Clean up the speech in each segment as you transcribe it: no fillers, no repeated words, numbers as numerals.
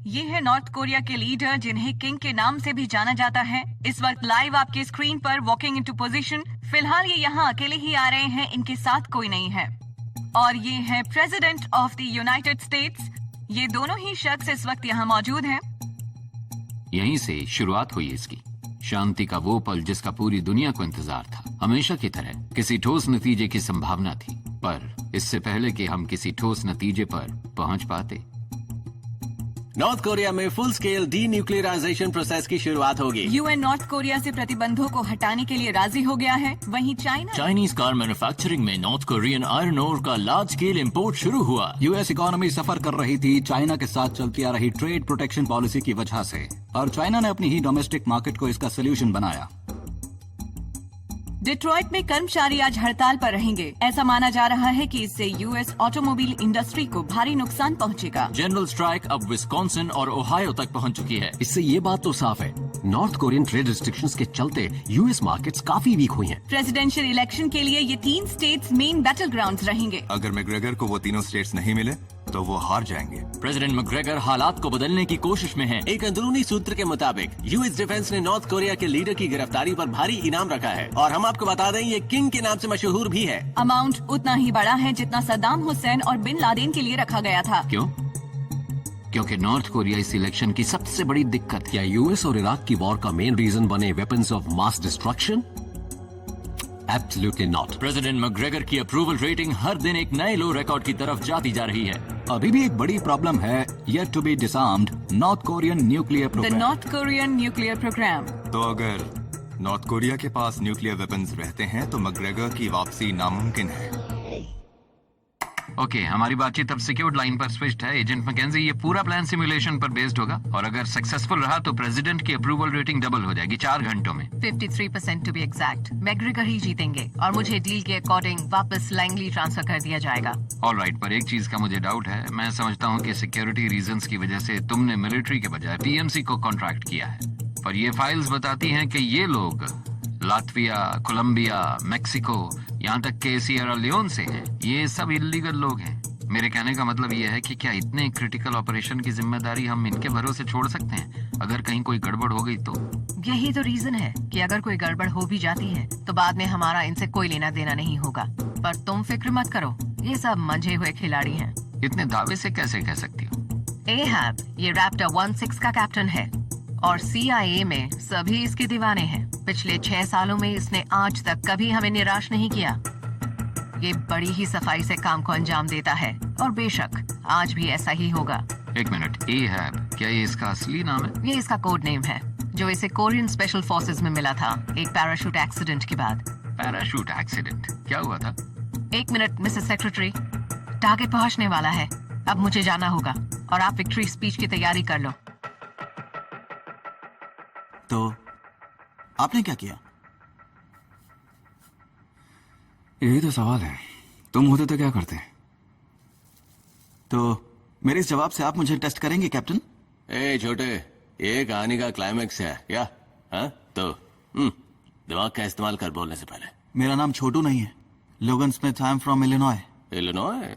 ये है north Korea के लीडर जिन्हें किंग के नाम से भी जाना जाता है। इस वक्त लाइव आपके स्क्रीन पर वॉकिंग इनटू पोजीशन। फिलहाल ये यहाँ अकेले ही आ रहे हैं, इनके साथ कोई नहीं है। और ये है president of the United states. ये दोनों ही शख्स इस वक्त यहाँ मौजूद हैं। यहीं से शुरुआत हुई इसकी शांति का वो पल जिसका पूरी दुनिया को इंतजार था। हमेशा की तरह किसी ठोस नतीजे की संभावना थी, पर इससे पहले कि हम किसी ठोस नतीजे पर पहुंच पाते, नॉर्थ कोरिया में फुल स्केल डीन्यूक्लियराइजेशन प्रोसेस की शुरुआत होगी। यूएन नॉर्थ कोरिया से प्रतिबंधों को हटाने के लिए राजी हो गया है। वहीं चाइनीज कार मैन्युफैक्चरिंग में नॉर्थ कोरियन आयरन ओर का लार्ज स्केल इंपोर्ट शुरू हुआ। यूएस इकोनॉमी सफर कर रही थी चाइना के साथ चलती आ रही ट्रेड प्रोटेक्शन पॉलिसी की वजह से, और चाइना ने अपनी ही डोमेस्टिक मार्केट को इसका सोल्यूशन बनाया। डिट्रॉइट में कर्मचारी आज हड़ताल पर रहेंगे। ऐसा माना जा रहा है कि इससे यूएस ऑटोमोबाइल इंडस्ट्री को भारी नुकसान पहुंचेगा। जनरल स्ट्राइक अब विस्कॉन्सिन और ओहायो तक पहुंच चुकी है। इससे ये बात तो साफ है, नॉर्थ कोरियन ट्रेड रिस्ट्रिक्शंस के चलते यूएस मार्केट्स काफी वीक हुई हैं। प्रेसिडेंशियल इलेक्शन के लिए ये 3 स्टेट्स मेन बैटल ग्राउंड्स रहेंगे। अगर मैकग्रेगर को वो तीनों स्टेट्स नहीं मिले तो वो हार जाएंगे। प्रेसिडेंट मैकग्रेगर हालात को बदलने की कोशिश में हैं। एक अंदरूनी सूत्र के मुताबिक यूएस डिफेंस ने नॉर्थ कोरिया के लीडर की गिरफ्तारी पर भारी इनाम रखा है, और हम आपको बता दें ये किंग के नाम से मशहूर भी है। अमाउंट उतना ही बड़ा है जितना सद्दाम हुसैन और बिन लादेन के लिए रखा गया था। क्यों? क्योंकि नॉर्थ कोरिया इस इलेक्शन की सबसे बड़ी दिक्कत है। क्या यूएस और इराक की वॉर का मेन रीजन बने weapons of mass destruction? Absolutely not. President McGregor की अप्रूवल रेटिंग हर दिन एक नए लो रिकॉर्ड की तरफ जाती जा रही है। अभी भी एक बड़ी प्रॉब्लम है, yet to be disarmed North Korean nuclear the program. North Korean nuclear program. तो अगर नॉर्थ कोरिया के पास न्यूक्लियर वेपन्स रहते हैं तो मैकग्रेगर की वापसी नामुमकिन है। ओके, हमारी बातचीत अब सिक्योर्ड लाइन पर स्विच्ड है। एजेंट मैकेंजी, ये पूरा प्लान सिमुलेशन पर बेस्ड होगा, और अगर सक्सेसफुल रहा तो प्रेसिडेंट की अप्रूवल रेटिंग डबल हो जाएगी 4 घंटों में। 53% टू बी एग्जैक्ट। मैकग्रेगर ही जीतेंगे और मुझे डील के अकॉर्डिंग वापस लैंगली ट्रांसफर कर दिया जाएगा। ऑलराइट, पर एक चीज का मुझे डाउट है। मैं समझता हूँ कि सिक्योरिटी रीजंस की वजह से तुमने मिलिट्री के बजाय पीएमसी को कॉन्ट्रैक्ट किया है, पर ये फाइल्स बताती हैं कि ये लोग लात्विया, कोलंबिया, मेक्सिको, यहाँ तक के सिएरा लियोन से हैं। ये सब इल्लीगल लोग हैं। मेरे कहने का मतलब ये है कि क्या इतने क्रिटिकल ऑपरेशन की जिम्मेदारी हम इनके भरोसे छोड़ सकते हैं? अगर कहीं कोई गड़बड़ हो गई तो? यही तो रीजन है कि अगर कोई गड़बड़ हो भी जाती है तो बाद में हमारा इनसे कोई लेना देना नहीं होगा। पर तुम फिक्र मत करो, ये सब मंझे हुए खिलाड़ी हैं। इतने दावे से कैसे कह सकती हो? एहब ये रैप्टर 16 का कैप्टन है और CIA में सभी इसके दीवाने हैं। पिछले 6 सालों में इसने आज तक कभी हमें निराश नहीं किया। ये बड़ी ही सफाई से काम को अंजाम देता है, और बेशक आज भी ऐसा ही होगा। एक मिनट, एहब, क्या ये इसका असली नाम है? ये इसका कोड नेम है, जो इसे कोरियन स्पेशल फोर्सेस में मिला था एक पैराशूट एक्सीडेंट के बाद। Parachute accident? क्या हुआ था? 1 मिनट मिसेस सेक्रेटरी, टारगेट पहुंचने वाला है। अब मुझे जाना होगा और आप विक्ट्री स्पीच की तैयारी कर लो। तो आपने क्या किया? यही तो सवाल है, तुम होते तो क्या करते? तो मेरे इस जवाब से आप मुझे टेस्ट करेंगे कैप्टन? ए छोटे, ये कहानी का क्लाइमैक्स है क्या? हाँ? तो दिमाग का इस्तेमाल कर बोलने से पहले। मेरा नाम छोटू नहीं है, लोगन Smith, I am from Illinois. Illinois?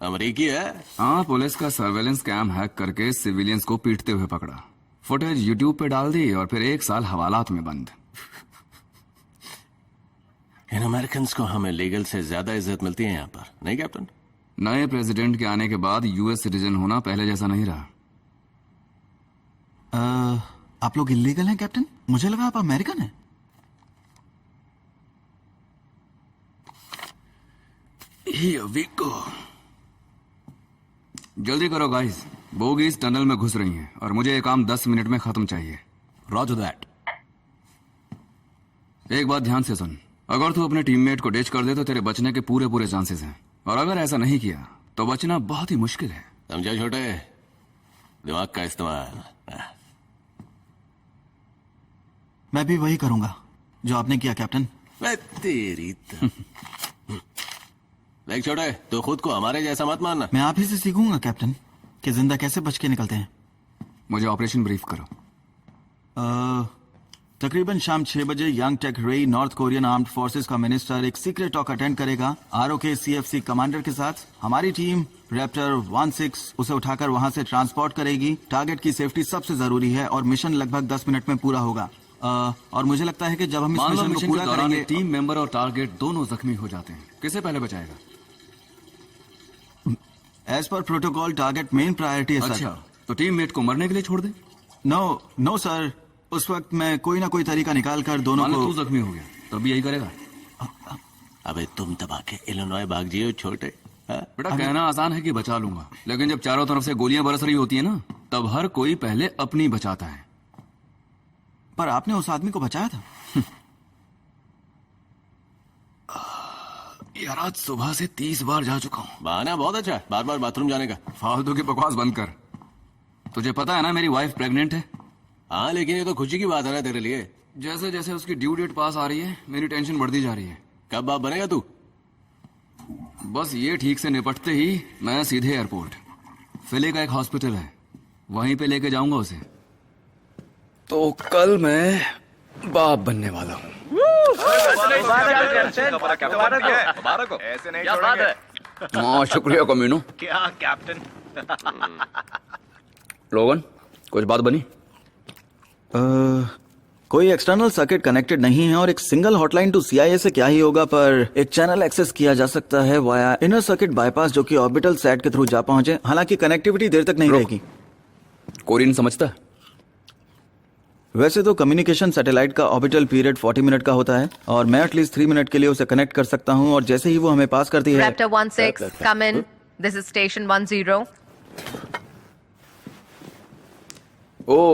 अमेरिकी है? हाँ, पुलिस का सर्वेलेंस कैम हैक करके सिविलियंस को पीटते हुए पकड़ा। फुटेज यूट्यूब पे डाल दी और फिर 1 साल हवालात में बंद। इन अमेरिकन को हमें लीगल से ज्यादा इज्जत मिलती है यहाँ पर, नहीं कैप्टन? नए प्रेसिडेंट के आने के बाद यूएस सिटीजन होना पहले जैसा नहीं रहा। आप लोग इलीगल हैं कैप्टन? मुझे लगा आप अमेरिकन हैं। जल्दी करो गाइस, बोगीज टनल में घुस रही हैं और मुझे ये काम 10 मिनट में खत्म चाहिए। Roger that. एक बात ध्यान से सुन, अगर तू अपने टीममेट को डिच कर दे तो तेरे बचने के पूरे चांसेस हैं, और अगर ऐसा नहीं किया तो बचना बहुत ही मुश्किल है। समझा छोटे? दिमाग का इस्तेमाल। मैं भी वही करूंगा जो आपने किया कैप्टन। मैं तेरी देख छोटे, तो खुद को हमारे जैसा मत मानना। मैं आप ही से सीखूंगा कैप्टन कि जिंदा कैसे बच के निकलते हैं। मुझे ऑपरेशन ब्रीफ करो। तकरीबन शाम 6 बजे यांग टेक रेई नॉर्थ कोरियन आर्म्ड फोर्सेस का मिनिस्टर एक सीक्रेट टॉक अटेंड करेगा ROK CFC कमांडर के साथ। हमारी टीम रैप्टर 16 उसे उठाकर वहां से ट्रांसपोर्ट करेगी। टारगेट की सेफ्टी सबसे जरूरी है और मिशन लगभग 10 मिनट में पूरा होगा। और मुझे लगता है कि जब हम इस मान लो मिशन को मिशन पूरा के दौरान करेंगे, टीम मेंबर और टारगेट दोनों जख्मी हो जाते हैं, किसे पहले बचाएगा? एज पर प्रोटोकॉल टारगेट मेन प्रायोरिटी है सर। अच्छा, तो टीममेट को मरने के लिए छोड़ दे? नो सर, उस वक्त मैं कोई ना कोई तरीका निकाल कर दोनों मान लो को। तू जख्मी हो गया, तब भी यही करेगा? अबे तुम दबा के इलिनॉय भाग जियो छोटे। बेटा कहना आसान है कि बचा लूंगा, लेकिन जब चारों तरफ से गोलियां बरस रही होती है ना, तब हर कोई पहले अपनी बचाता है। पर आपने उस आदमी को बचाया था। यार आज सुबह से 30 बार जा चुका हूँ। बहाना बहुत अच्छा है, बार बार बाथरूम जाने का। फालतू की बकवास बंद कर। तुझे पता है ना मेरी वाइफ प्रेग्नेंट है। हाँ लेकिन ये तो खुशी की बात है ना तेरे लिए। जैसे जैसे उसकी ड्यू डेट पास आ रही है, मेरी टेंशन बढ़ती जा रही है। कब बाप बनेगा तू? बस ये ठीक से निपटते ही मैं सीधे एयरपोर्ट। फिले का एक हॉस्पिटल है, वहीं पे लेके जाऊंगा उसे। तो कल मैं बाप बनने वाला हूँ। हाँ शुक्रिया कमीनो। क्या कैप्टन? लोगन कुछ बात बनी? कोई एक्सटर्नल सर्किट कनेक्टेड नहीं है और एक सिंगल हॉटलाइन टू CIA से क्या ही होगा, पर एक चैनल एक्सेस किया जा सकता है वाया इनर सर्किट बाईपास जो कि ऑर्बिटल सैट के थ्रू जा पहुंचे। हालांकि कनेक्टिविटी देर तक नहीं रहेगी। कोरियन समझता है? वैसे तो कम्युनिकेशन सैटेलाइट का ऑर्बिटल पीरियड 40 मिनट का होता है और मैं एटलीस्ट 3 मिनट के लिए उसे कनेक्ट कर सकता हूं और जैसे ही वो हमें पास करती है। Raptor 16, come in. This is station 10. O